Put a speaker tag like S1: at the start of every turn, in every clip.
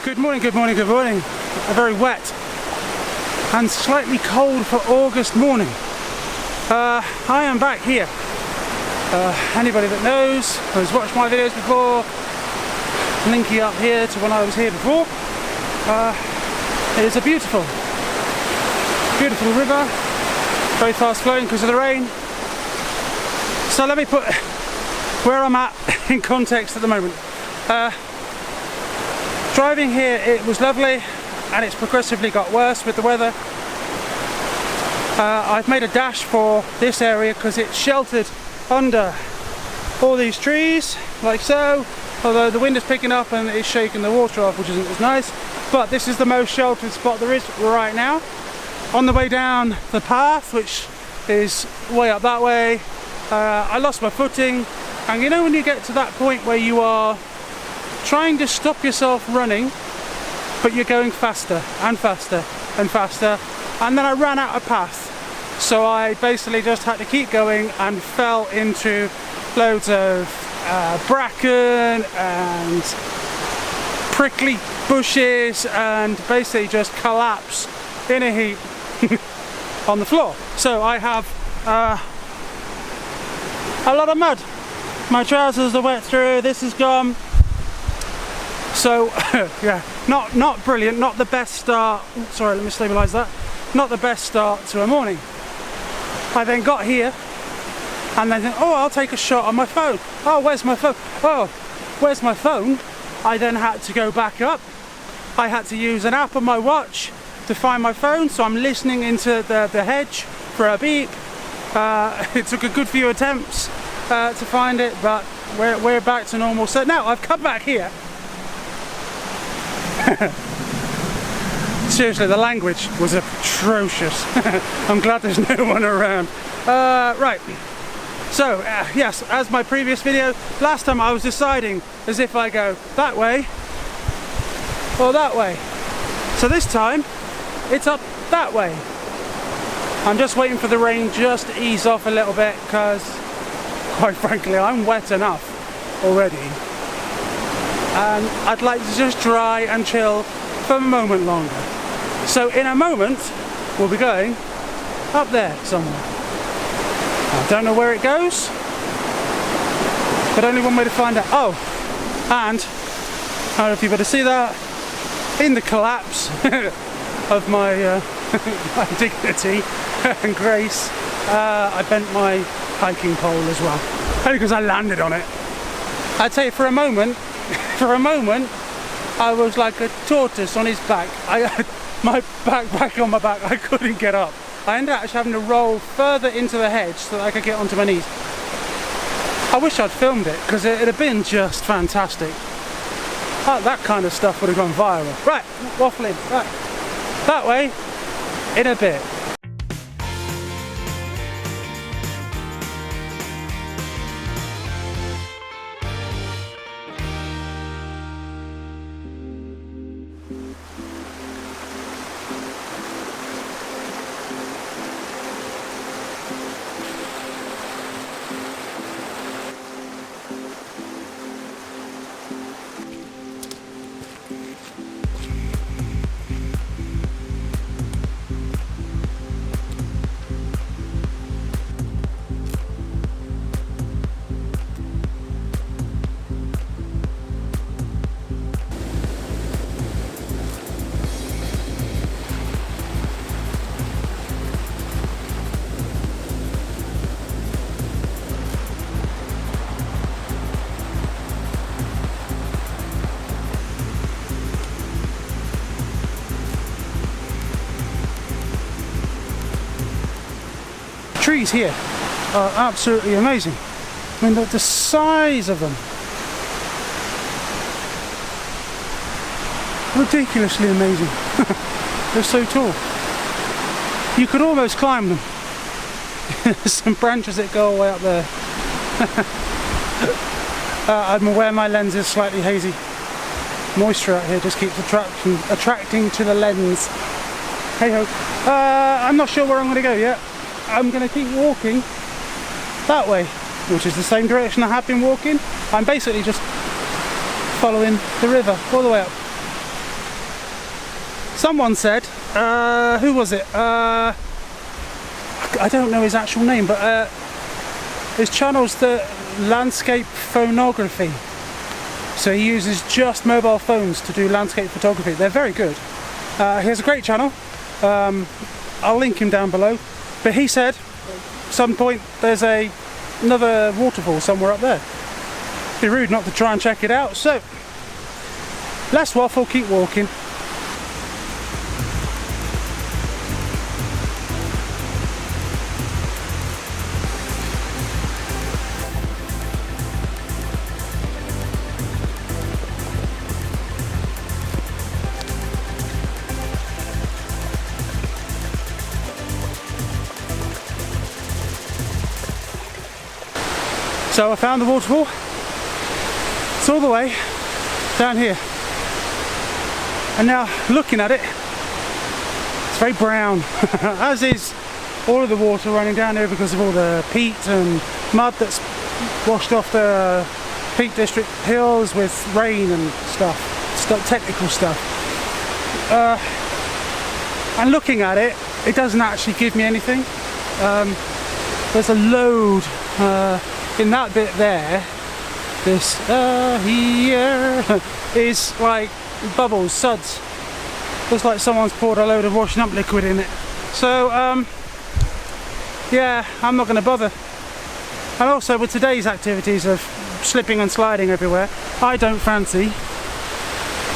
S1: Good morning, good morning, good morning. A very wet and slightly cold for August morning. I am back here. Anybody that knows, who's watched my videos before, linking up here to when I was here before. It is a beautiful, beautiful river, very fast flowing because of the rain. So let me put where I'm at in context at the moment. Driving here, it was lovely, and it's progressively got worse with the weather. I've made a dash for this area because it's sheltered under all these trees, like so, although the wind is picking up and it's shaking the water off, which isn't as nice. But this is the most sheltered spot there is right now. On the way down the path, which is way up that way, I lost my footing, and you know when you get to that point where you are trying to stop yourself running, but you're going faster and faster and faster, and then I ran out of path, so I basically just had to keep going and fell into loads of bracken and prickly bushes and basically just collapse in a heap on the floor. So I have a lot of mud. My trousers are wet through, this is gone. So yeah, not brilliant, not the best start. Sorry, let me stabilise that. Not the best start to a morning. I then got here and then oh, I'll take a shot on my phone. Oh, where's my phone? Oh, where's my phone? I then had to go back up. I had to use an app on my watch to find my phone, so I'm listening into the hedge for a beep. It took a good few attempts to find it, but we're back to normal. So now I've come back here. Seriously, the language was atrocious. I'm glad there's no one around. Right, so yes, as my previous video, last time I was deciding as if I go that way or that way. So this time, it's up that way. I'm just waiting for the rain just to ease off a little bit because, quite frankly, I'm wet enough already. And I'd like to just dry and chill for a moment longer. So in a moment, we'll be going up there somewhere. I don't know where it goes, but only one way to find out. Oh, and I don't know if you better see that, in the collapse of my, my dignity and grace, I bent my hiking pole as well, only because I landed on it. I'd say for a moment, I was like a tortoise on his back. I had my backpack on my back, I couldn't get up. I ended up actually having to roll further into the hedge so that I could get onto my knees. I wish I'd filmed it, because it'd have been just fantastic. That kind of stuff would have gone viral. Right, waffling, right. That way, in a bit. Trees here are absolutely amazing. I mean, the size of them, ridiculously amazing. They're so tall. You could almost climb them. There's some branches that go all the way up there. I'm aware my lens is slightly hazy. Moisture out here just keeps attracting to the lens. Hey ho. I'm not sure where I'm going to go yet. I'm going to keep walking that way, which is the same direction I have been walking. I'm basically just following the river all the way up. Someone said, who was it? I don't know his actual name, but his channel's the landscape phonography. So he uses just mobile phones to do landscape photography. They're very good. He has a great channel. I'll link him down below. But he said, at some point, there's another waterfall somewhere up there. It'd be rude not to try and check it out. So, less waffle, keep walking. So I found the waterfall. It's all the way down here. And now looking at it, it's very brown, as is all of the water running down here because of all the peat and mud that's washed off the Peak District hills with rain and stuff, technical stuff. And looking at it, it doesn't actually give me anything. There's a load in that bit there. This here is like bubbles, suds. Looks like someone's poured a load of washing up liquid in it. So yeah, I'm not going to bother. And also with today's activities of slipping and sliding everywhere, I don't fancy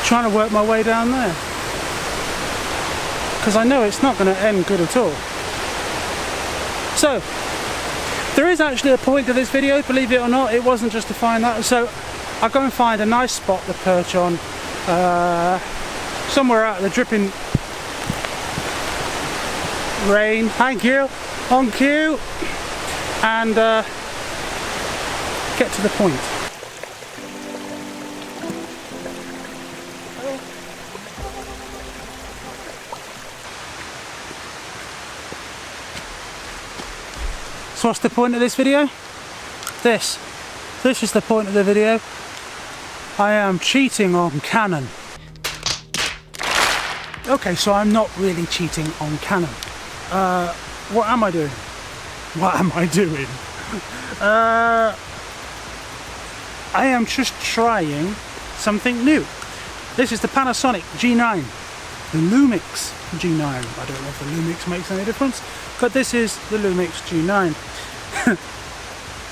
S1: trying to work my way down there, because I know it's not going to end good at all. So there is actually a point to this video, believe it or not. It wasn't just to find that. So I'll go and find a nice spot to perch on, somewhere out of the dripping rain. Thank you, on cue, and get to the point. So what's the point of this video? This is the point of the video. I am cheating on Canon. Okay, so I'm not really cheating on Canon. What am I doing? What am I doing? I am just trying something new. This is the Panasonic G9, the Lumix G9. I don't know if the Lumix makes any difference, but this is the Lumix G9.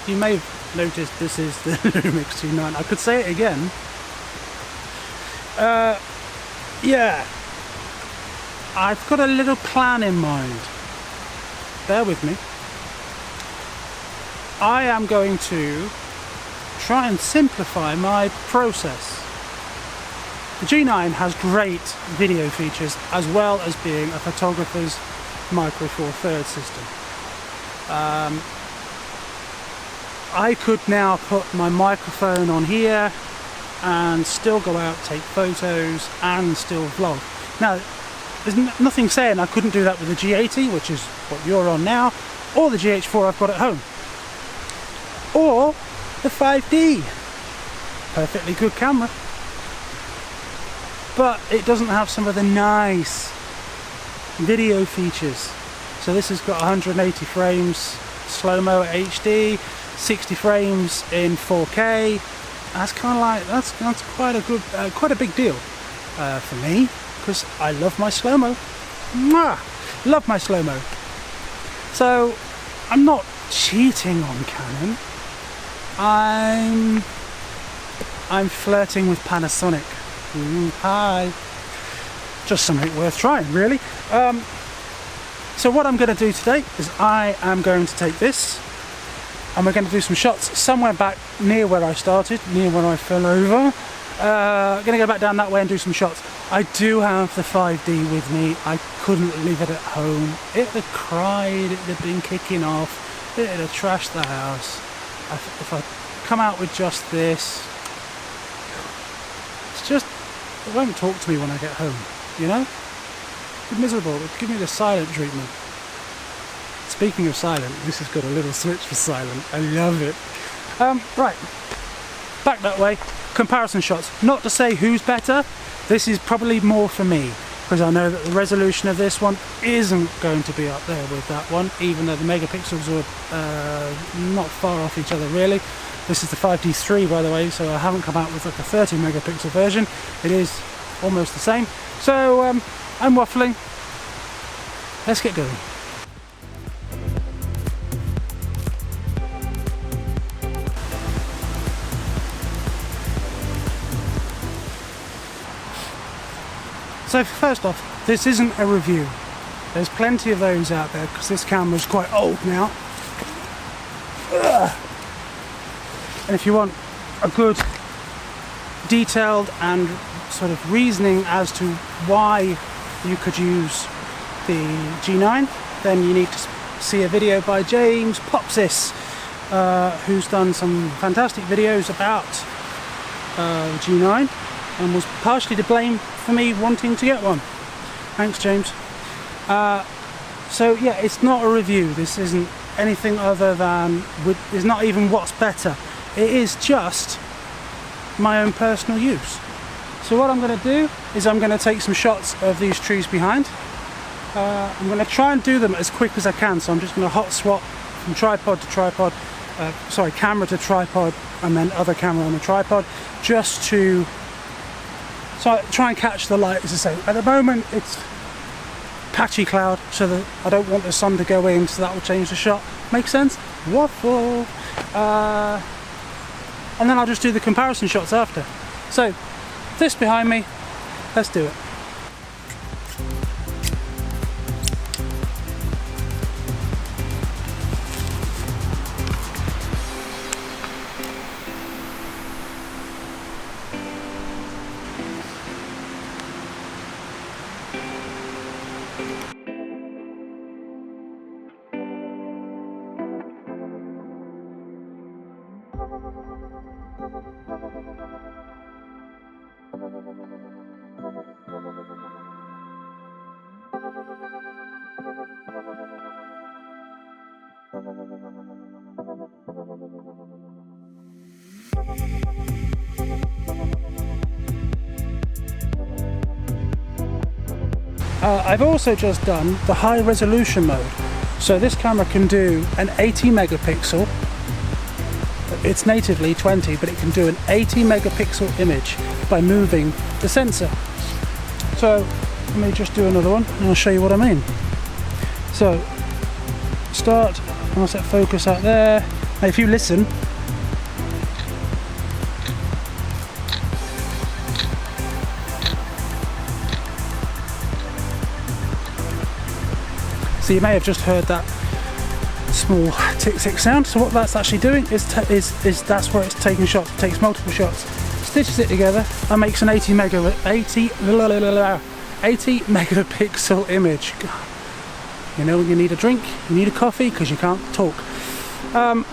S1: You may have noticed this is the Lumix G9. I could say it again. Yeah, I've got a little plan in mind. Bear with me. I am going to try and simplify my process. The G9 has great video features, as well as being a photographer's Micro Four Thirds system. I could now put my microphone on here and still go out, take photos, and still vlog. Now, there's nothing saying I couldn't do that with the G80, which is what you're on now, or the GH4 I've got at home, or the 5D. Perfectly good camera, but it doesn't have some of the nice video features. So this has got 180 frames slow-mo at HD, 60 frames in 4K. That's kind of like, that's quite a good, quite a big deal for me, because I love my slow-mo. Mwah! Love my slow-mo. So I'm not cheating on Canon. I'm flirting with Panasonic. Ooh, hi. Just something worth trying, really. So what I'm going to do today is I am going to take this, and we're going to do some shots somewhere back near where I started, near where I fell over. Going to go back down that way and do some shots. I do have the 5D with me. I couldn't leave it at home. It had cried, it had been kicking off, it had trashed the house. If I come out with just this, it's just, it won't talk to me when I get home, you know? It's miserable. It'll give me the silent treatment. Speaking of silent, this has got a little switch for silent. I love it. Right, back that way. Comparison shots. Not to say who's better. This is probably more for me. because I know that the resolution of this one isn't going to be up there with that one, even though the megapixels are not far off each other really. This is the 5D3 by the way, so I haven't come out with like a 30 megapixel version. It is almost the same. So I'm waffling. Let's get going. So first off, this isn't a review. There's plenty of those out there because this camera's quite old now. Ugh. And if you want a good detailed and sort of reasoning as to why you could use the G9, then you need to see a video by James Popsis, who's done some fantastic videos about G9 and was partially to blame for me wanting to get one. Thanks, James. So yeah, it's not a review. This isn't anything other than, it's not even what's better. It is just my own personal use. So what I'm going to do is I'm going to take some shots of these trees behind. I'm going to try and do them as quick as I can, so I'm just going to hot swap from tripod to tripod, camera to tripod, and then other camera on the tripod, just to try and catch the light. As I say, at the moment it's patchy cloud, so that I don't want the sun to go in, so that will change the shot. Make sense? Waffle! And then I'll just do the comparison shots after. So, this behind me, let's do it. I've also just done the high resolution mode. So this camera can do an 80 megapixel. It's natively 20, but it can do an 80 megapixel image by moving the sensor. So let me just do another one and I'll show you what I mean. So start, and I'll set focus out there. Now if you listen, so you may have just heard that small tick-tick sound. So what that's actually doing is that's where it's taking shots. It takes multiple shots, stitches it together, and makes an 80 megapixel image. You know, when you need a drink, you need a coffee because you can't talk. Oh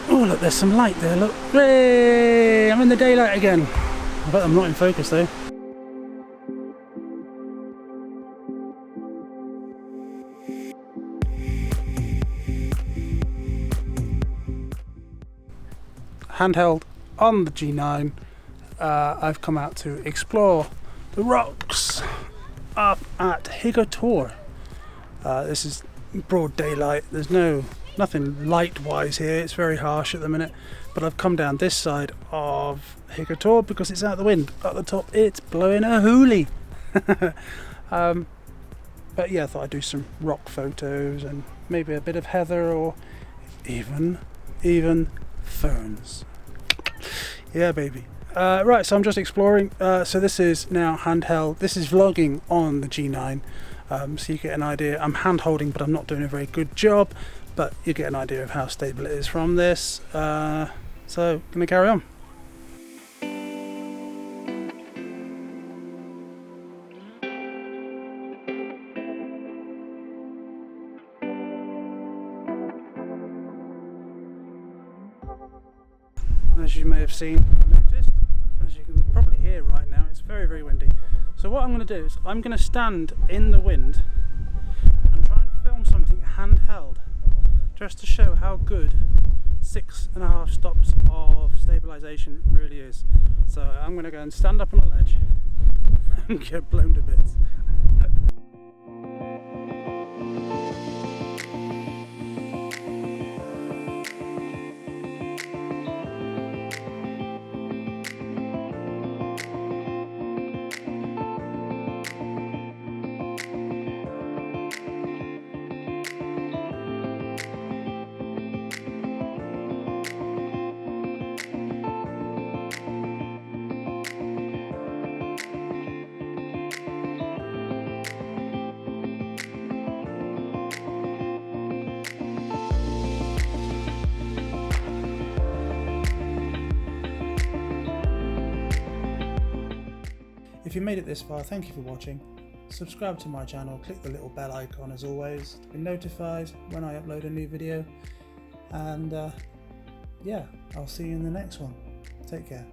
S1: look, there's some light there. Look, hey, I'm in the daylight again. I bet I'm not in focus though. Handheld on the G9, I've come out to explore the rocks up at Higa Tor. This is broad daylight. There's nothing light wise here. It's very harsh at the minute, but I've come down this side of Higa Tor because it's out the wind. At the top it's blowing a hoolie. But yeah, I thought I'd do some rock photos and maybe a bit of heather or even ferns. Yeah, baby. Right, so I'm just exploring. So this is now handheld. This is vlogging on the G9. So you get an idea. I'm hand holding, but I'm not doing a very good job. But you get an idea of how stable it is from this. So gonna carry on. As you may have seen, noticed, as you can probably hear right now, it's very, very windy. So what I'm going to do is I'm going to stand in the wind and try and film something handheld, just to show how good 6.5 stops of stabilisation really is. So I'm going to go and stand up on a ledge and get blown to bits. If you made it this far, thank you for watching. Subscribe to my channel, click the little bell icon as always to be notified when I upload a new video. And yeah, I'll see you in the next one. Take care.